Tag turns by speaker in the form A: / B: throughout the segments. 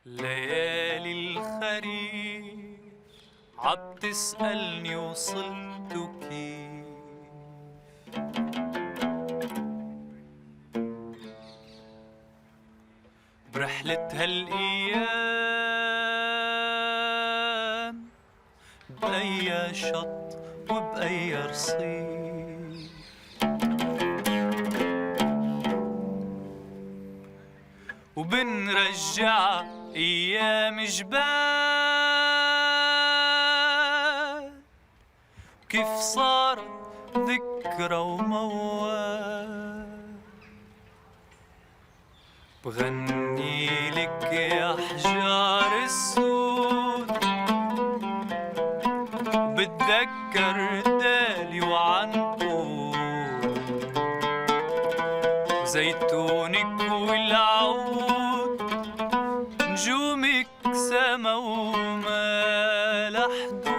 A: ليالي الخريف عبتسألني وصلت كيف برحلة هالأيام بأي شط وبأي رصيف وبنرجع أيام جبال كيف صارت ذكرى وموال بغني لك يا حجار السود بتذكر دالي وعنقود زيتونك والعود نجومك سما وما لحدود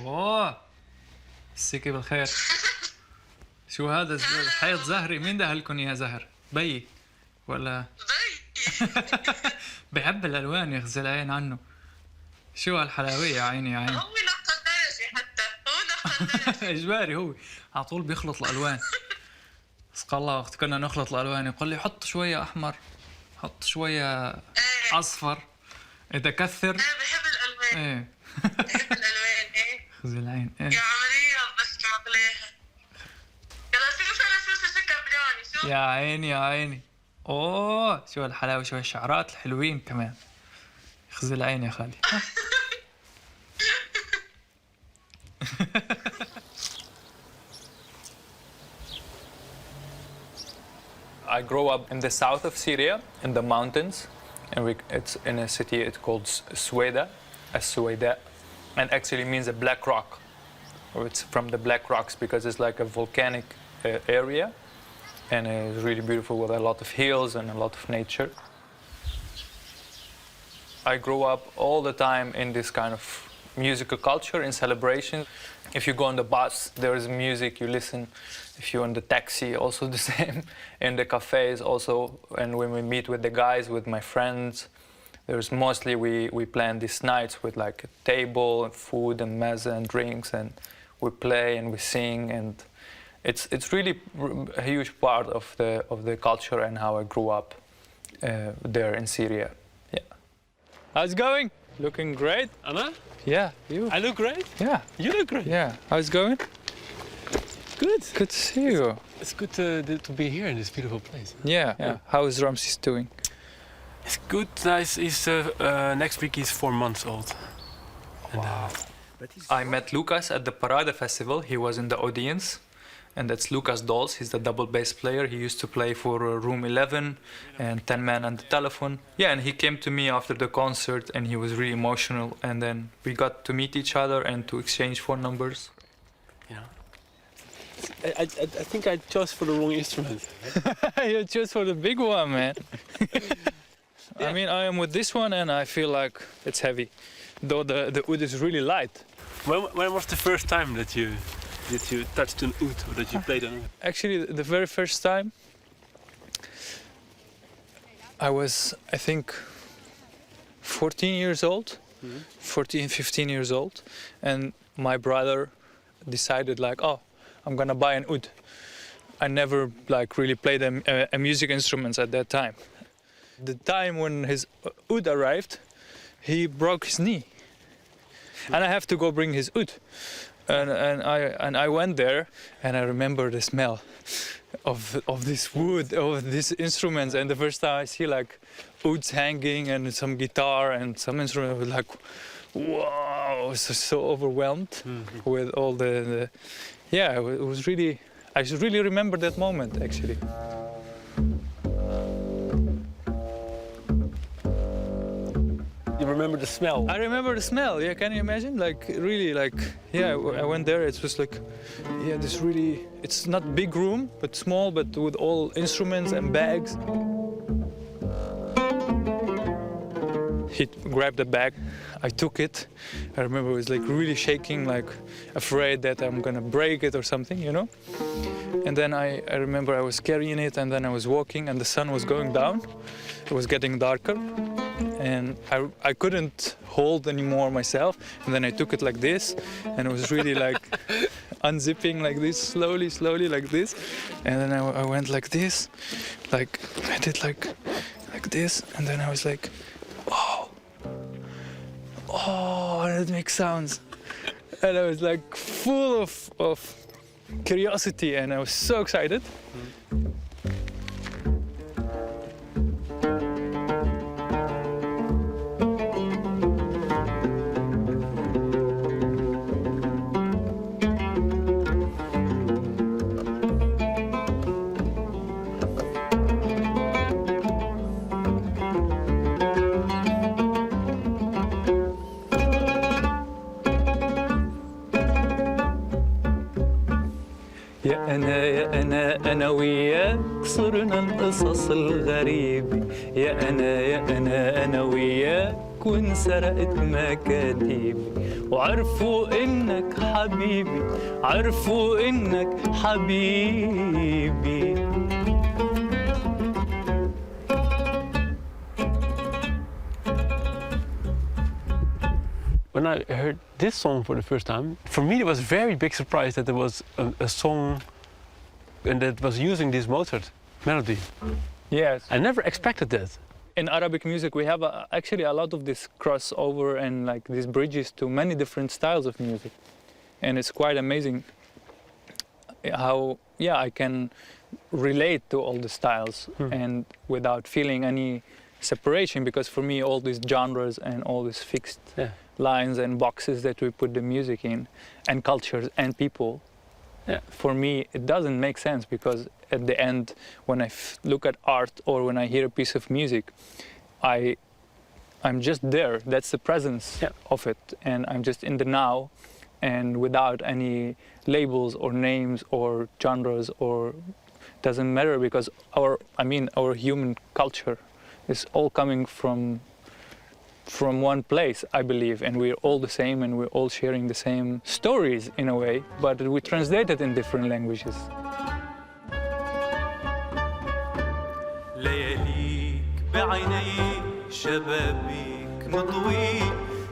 B: اوه مسيكي بالخير. شو هذا حيط زهري؟ مين دهلكن يا زهر؟ بيي ولا بحب الالوان يا خزي العين عنه. شو هالحلاويه يا عيني يا عيني.
C: هو نقطة درجة حتى هو نقطة درجة
B: اجباري هو على طول بيخلط الالوان. اسق الله وقت كنا نخلط الالوان يقول لي حط شويه احمر حط شويه اصفر اذا كثر.
C: انا بحب الالوان.
B: ايه
C: بحب الالوان. ايه
B: خزي العين. ايه
C: يا عمرية بس مقليها. يلا شوف انا شو سكبراني شو.
B: يا عيني يا عيني. اوه شو هالحلاوه شو هالشعرات الحلوين كمان. خزي العين يا خالي.
A: I grew up in the south of Syria, in the mountains, and it's in a city it's called Sueda, and actually means a black rock. Or it's from the black rocks because it's like a volcanic area, and it's really beautiful with a lot of hills and a lot of nature. I grew up all the time in this kind of musical culture, in celebration. If you go on the bus, there is music, you listen. If you're in the taxi, also the same. In the cafes also, and when we meet with the guys, with my friends, there's mostly we plan these nights with like a table and food and meze and drinks, and we play and we sing, and it's really a huge part of the culture and how I grew up there in Syria. Yeah. How's it going? Looking great.
D: Anna?
A: Yeah, you.
D: I look great?
A: Yeah.
D: You look great.
A: Yeah. How's it going?
D: Good.
A: Good to see you.
D: It's good to be here in this beautiful place.
A: Yeah. How is Ramses doing?
D: It's good. He's next week he's 4 months old. And,
A: I met Lucas at the Parade Festival. He was in the audience. And that's Lucas Dols. He's the double bass player. He used to play for Room 11 and 10 Man and the Telephone. Yeah, and he came to me after the concert and he was really emotional. And then we got to meet each other and to exchange phone numbers.
D: yeah. I think I chose for the wrong instrument.
A: You chose for the big one, man. I mean, I am with this one and I feel like it's heavy. Though the oud is really light.
D: When was the first time that you touched an oud or that you played an oud?
A: Actually, the very first time, I was, I think, 14 years old, 14, 15 years old, and my brother decided like, oh, I'm gonna buy an oud. I never like really played a music instruments at that time. The time when his oud arrived, he broke his knee, and I have to go bring his oud. And I went there, and I remember the smell of this wood, of these instruments. And the first time I see like ouds hanging and some guitar and some instrument, I was like, wow! I was so overwhelmed with all the yeah. It was really. I should really remember that moment actually.
D: You remember the smell.
A: I remember the smell. Yeah, can you imagine? Like really, like yeah. I went there. It was like, yeah, this really. It's not big room, but small, but with all instruments and bags. He grabbed the bag. I took it. I remember it was like really shaking, like afraid that I'm gonna break it or something, you know. And then I remember I was carrying it, and then I was walking, and the sun was going down. It was getting darker, and I couldn't hold anymore myself. And then I took it like this, and it was really like unzipping like this, slowly like this. And then I went like this, like I did like this, and then I was like, oh, and it makes sounds. And I was like full of curiosity, and I was so excited. أنا وياك صرنا القصص الغريبة يا أنا وياك وانسرقت مكاتيبي وعرفوا إنك حبيبي عرفوا إنك حبيبي.
D: When I heard this song for the first time, for me it was a very big surprise that there was a song and that was using this Mozart melody.
A: Yes.
D: I never expected that.
A: In Arabic music, we have actually a lot of this crossover and like these bridges to many different styles of music. And it's quite amazing how, yeah, I can relate to all the styles and without feeling any separation, because for me, all these genres and all these fixed lines and boxes that we put the music in and cultures and people, for me, it doesn't make sense, because at the end, when I look at art or when I hear a piece of music, I'm just there. That's the presence of it. And I'm just in the now and without any labels or names or genres, or doesn't matter, because our human culture is all coming from one place, I believe, and we're all the same, and we're all sharing the same stories in a way, but we translate it in different languages.
E: لياليك بعيني شبابيك مضوي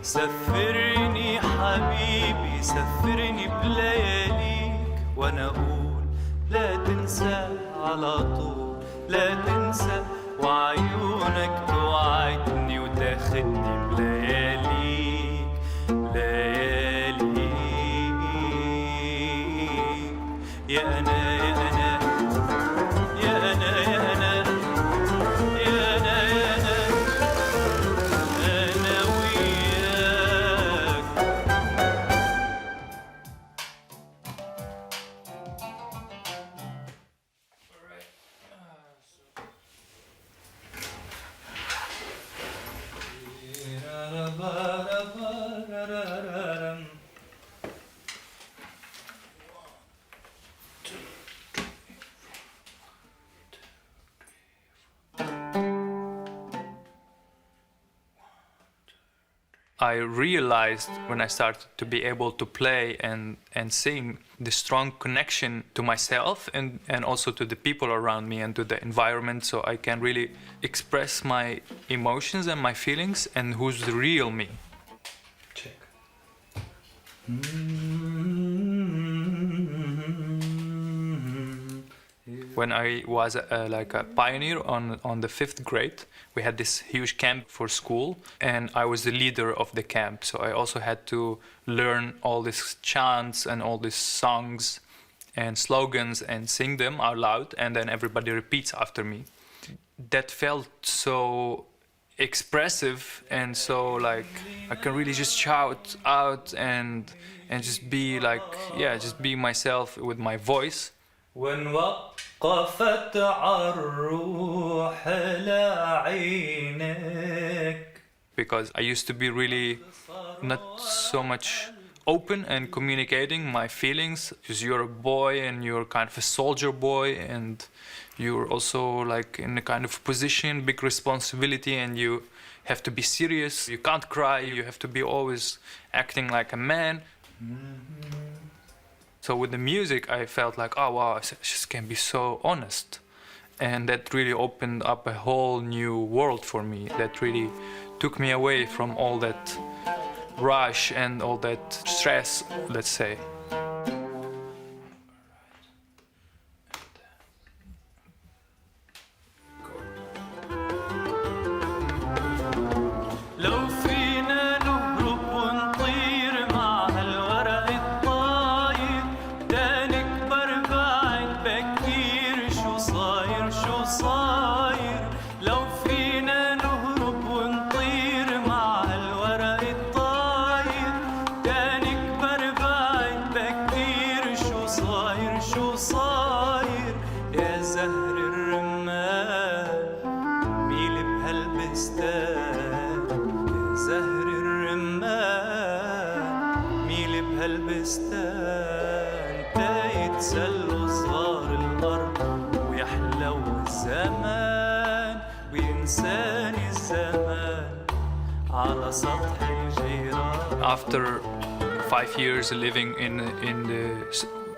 E: سفرني حبيبي سفرني بلياليك وانا اقول لا تنسى على طول لا تنسى وعيونك توعدني وتاخدني بلياليك لياليك يا أنا يا أنا يا أنا يا أنا يا أنا يا أنا أنا وياك.
A: I realized when I started to be able to play and sing the strong connection to myself and also to the people around me and to the environment, so I can really express my emotions and my feelings and who's the real me. Check. When I was like a pioneer on the 5th grade, we had this huge camp for school, and I was the leader of the camp. So I also had to learn all these chants and all these songs and slogans and sing them out loud, and then everybody repeats after me. That felt so expressive, and so like I can really just shout out and just be like, yeah, just be myself with my voice.
E: وإن وقفت عالروح لعينك
A: because I used to be really not so much open and communicating my feelings, because you're a boy and you're kind of a soldier boy, and you're also like in a kind of position, big responsibility, and you have to be serious. You can't cry. You have to be always acting like a man. So with the music, I felt like, oh wow, I just can be so honest. And that really opened up a whole new world for me. That really took me away from all that rush and all that stress, let's say.
E: لو فينا نهرب ونطير مع هالورق الطاير دا نكبر بعد بكير شو صاير شو صاير لو فينا نهرب ونطير مع هالورق الطاير دا نكبر بعد بكير شو صاير شو صاير يا زهر الرمان ميل بهالبستان زهر الرمان ميل بهالبستان تا يتسلوا صغار الأرض ويحلو الزمان وينساني الزمان على سطح الجيران.
A: After 5 years living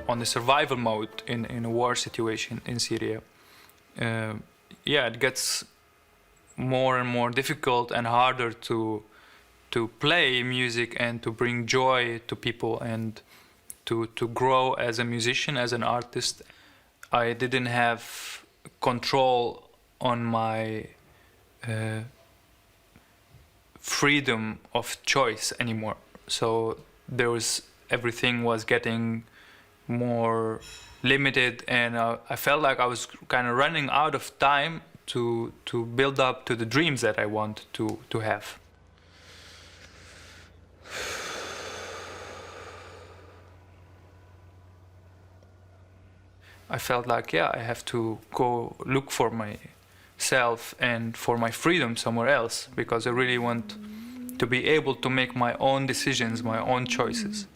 A: on the survival mode in a war situation in Syria, it gets more and more difficult and harder to play music and to bring joy to people and to grow as a musician, as an artist. I didn't have control on my freedom of choice anymore. So everything was getting more limited, and I felt like I was kind of running out of time to build up to the dreams that I want to have. I felt like, I have to go look for myself and for my freedom somewhere else, because I really want to be able to make my own decisions, my own choices.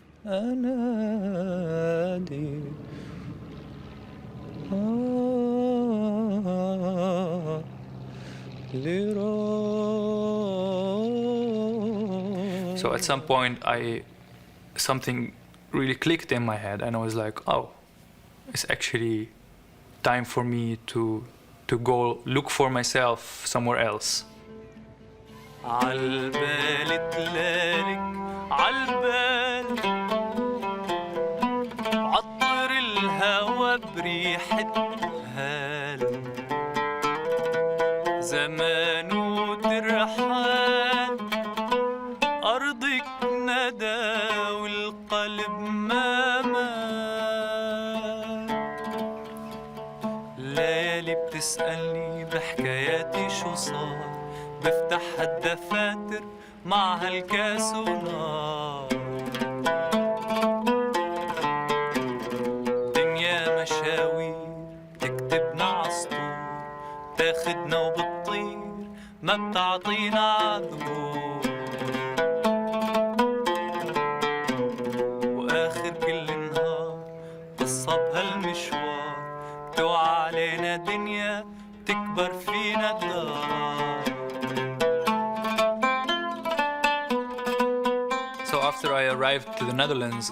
A: So at some point something really clicked in my head, and I was like, oh, it's actually time for me to go look for myself somewhere else.
E: عالبال تلالك عالبال عطر الهوى بريحة هال زمان وترحال أرضك ندى والقلب ما مال ليالي بتسألني بحكاياتي شو صار بفتح الدفاتر مع هالكاس ونار دنيا مشاوير تكتبنا عسطور تاخدنا وبتطير ما بتعطينا عذور واخر كل نهار قصة بهالمشوار بتوعى علينا دنيا تكبر فينا الدار.
A: So after I arrived to the Netherlands,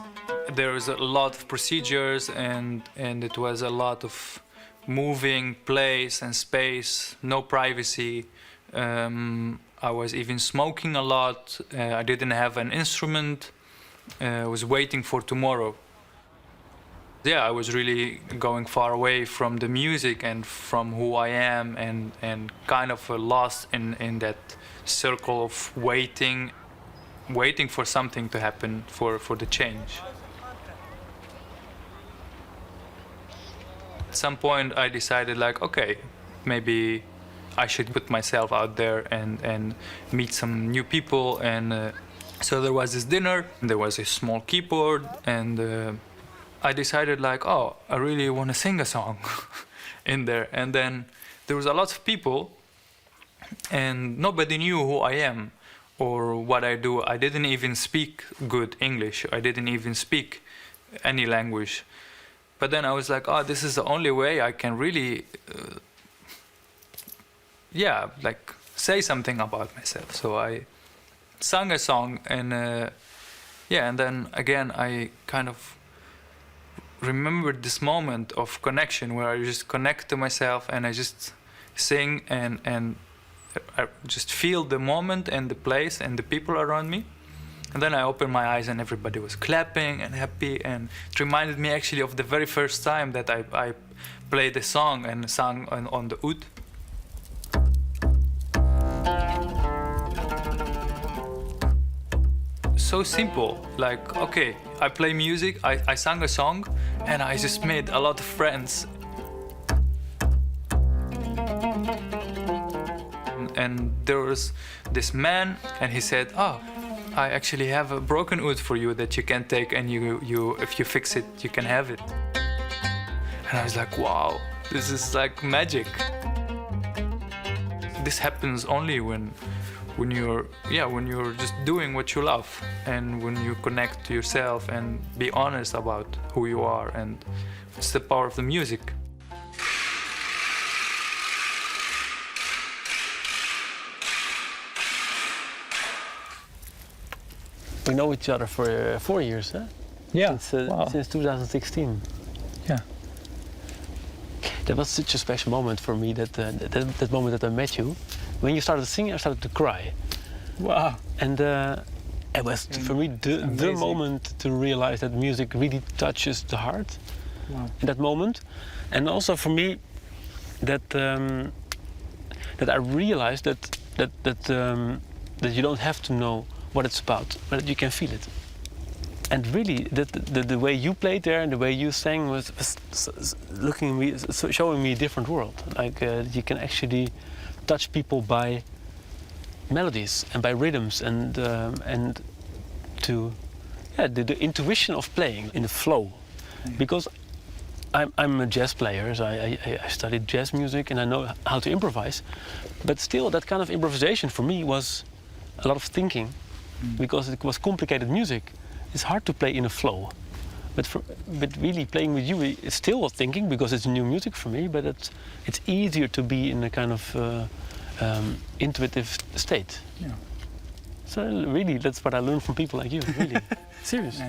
A: there was a lot of procedures and it was a lot of moving place and space, no privacy. I was even smoking a lot. I didn't have an instrument. I was waiting for tomorrow. Yeah, I was really going far away from the music and from who I am, and kind of lost in that circle of waiting for something to happen, for the change. At some point I decided, like, okay, maybe I should put myself out there and meet some new people. And so there was this dinner, there was a small keyboard, and I decided, like, oh, I really want to sing a song in there. And then there was a lot of people, and nobody knew who I am. or what I do. I didn't even speak good English. I didn't even speak any language. But then I was like, oh, this is the only way I can really, like say something about myself. So I sang a song, and and then again I kind of remembered this moment of connection where I just connect to myself and I just sing and I just feel the moment and the place and the people around me. And then I opened my eyes and everybody was clapping and happy, and it reminded me actually of the very first time that I played a song and sang on the Ud. So simple, like, okay, I play music, I sang a song, and I just made a lot of friends. And there was this man, and he said, oh, I actually have a broken Ud for you that you can take, and you if you fix it, you can have it. And I was like, wow, this is like magic. This happens only when you're just doing what you love, and when you connect to yourself and be honest about who you are, and it's the power of the music.
D: We know each other for 4 years, huh?
A: Yeah,
D: Since 2016.
A: Yeah.
D: That was such a special moment for me, that moment that I met you. When you started singing, I started to cry.
A: Wow.
D: And it was, for me, the moment to realize that music really touches the heart.
A: Wow.
D: In that moment. And also for me, that I realized that you don't have to know what it's about, but that you can feel it. And really, the way you played there and the way you sang was looking at me, showing me a different world. Like you can actually touch people by melodies and by rhythms, and the intuition of playing in the flow. Because I'm a jazz player, so I studied jazz music and I know how to improvise. But still, that kind of improvisation for me was a lot of thinking, because it was complicated music. It's hard to play in a flow. But really playing with you is still thinking, because it's new music for me, but it's easier to be in a kind of intuitive state.
A: Yeah.
D: So really, that's what I learned from people like you, really. Serious.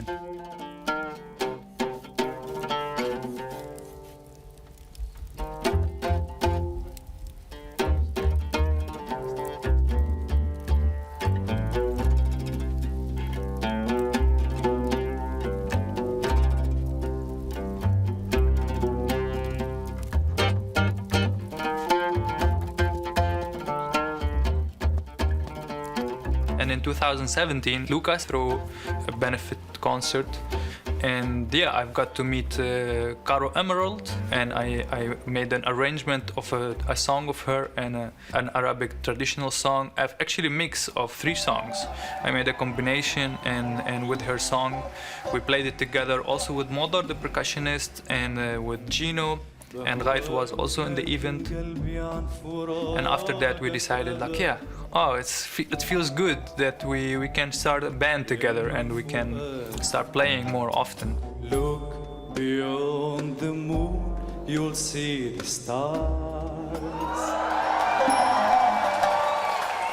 A: And in 2017, Lucas threw a benefit concert, and I've got to meet Caro Emerald, and I made an arrangement of a song of her and an Arabic traditional song. I've actually a mix of 3 songs. I made a combination, and with her song, we played it together also with Modar, the percussionist, and with Gino. And Ghaith was also in the event. And after that we decided, like, it feels good that we can start a band together and we can start playing more often.
E: Look beyond the moon, you'll see the stars.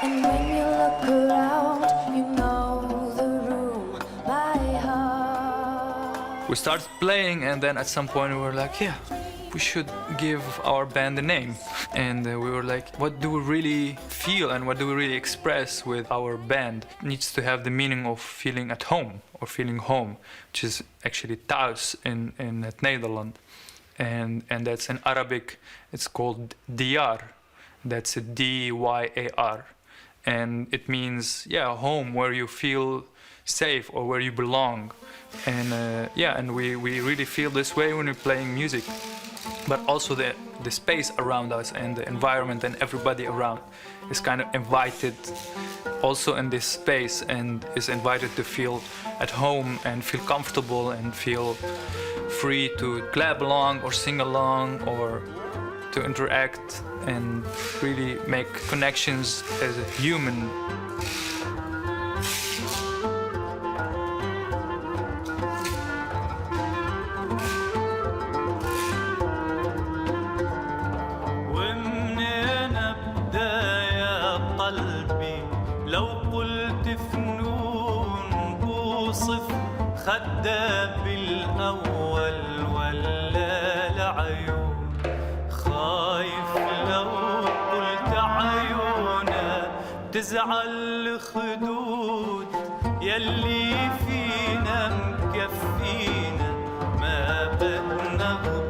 F: And when you look around, you know the room by heart.
A: We started playing, and then at some point we were like, we should give our band a name. And we were like, what do we really feel and what do we really express with our band? It needs to have the meaning of feeling at home or feeling home, which is actually thuis in Nederland. And that's in Arabic, it's called Dyar. That's a D-Y-A-R. And it means, home, where you feel safe or where you belong. And and we really feel this way when we're playing music. But also the space around us and the environment and everybody around is kind of invited also in this space, and is invited to feel at home and feel comfortable and feel free to clap along or sing along or to interact and really make connections as a human.
E: قلت فنون بوصف خدها بالأول ولا العيون خايف لو قلت عيونا تزعل خدود يلي فينا مكفينا ما بدنا غضون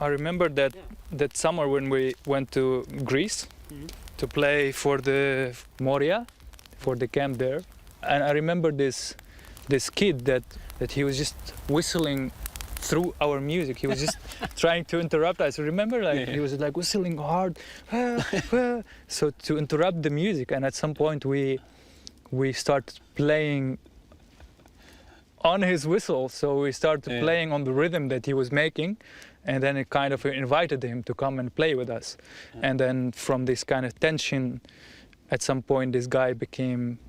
A: I remember that summer when we went to Greece to play for the Moria, for the camp there. And I remember this kid that he was just whistling through our music. He was just trying to interrupt us. Remember, he was like whistling hard, so to interrupt the music. And at some point we started playing on his whistle. So we started playing on the rhythm that he was making. And then it kind of invited him to come and play with us. And then from this kind of tension, at some point this guy became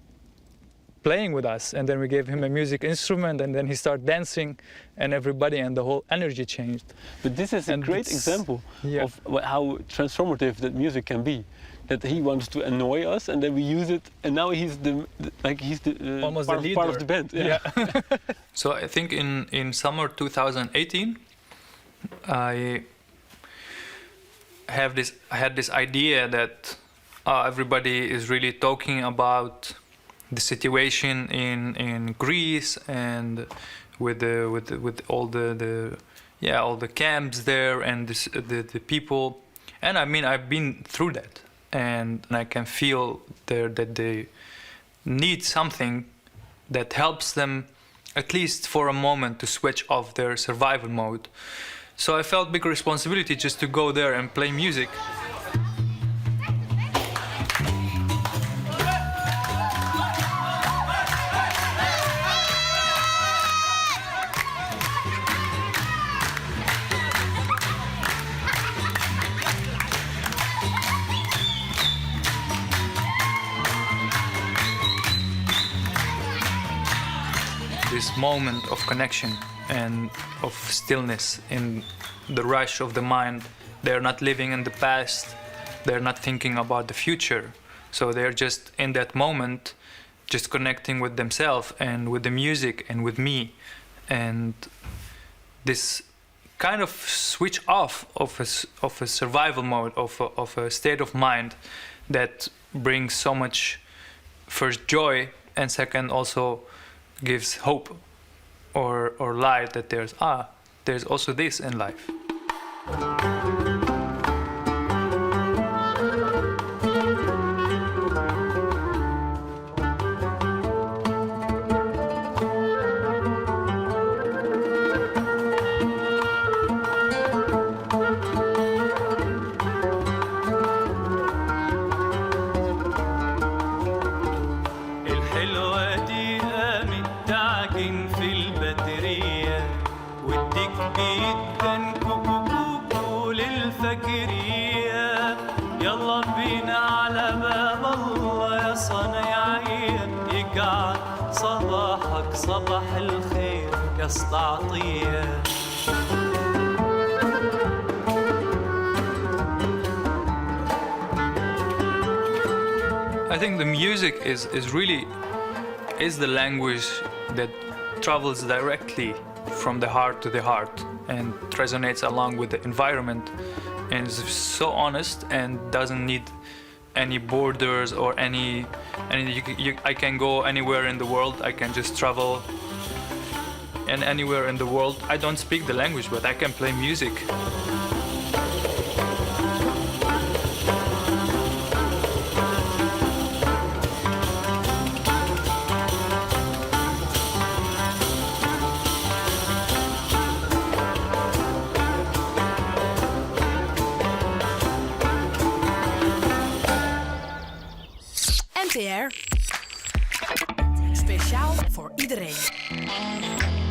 A: playing with us. And then we gave him a music instrument and then he started dancing and everybody and the whole energy changed.
D: But this is a great example of how transformative that music can be. That he wants to annoy us and then we use it and now he's
A: almost
D: part,
A: the leader.
D: part of the band. Yeah.
B: So I think in summer 2018, I had this idea that everybody is really talking about the situation in Greece and with all the camps there and the people, and I mean I've been through that and I can feel there that they need something that helps them at least for a moment to switch off their survival mode. So I felt big responsibility just to go there and play music. This moment of connection and of stillness in the rush of the mind. They're not living in the past, they're not thinking about the future. So they're just in that moment, just connecting with themselves and with the music and with me. And this kind of switch off of a survival mode, of a state of mind that brings so much, first joy, and second also gives hope or light that there's also this in life.
E: صباح الخير يستعطيه
B: I think the music is the language that travels directly from the heart to the heart and resonates along with the environment and is so honest and doesn't need any borders or any I can go anywhere in the world. I can just travel and anywhere in the world. I don't speak the language, but I can play music.
G: NTR. Speciaal voor iedereen.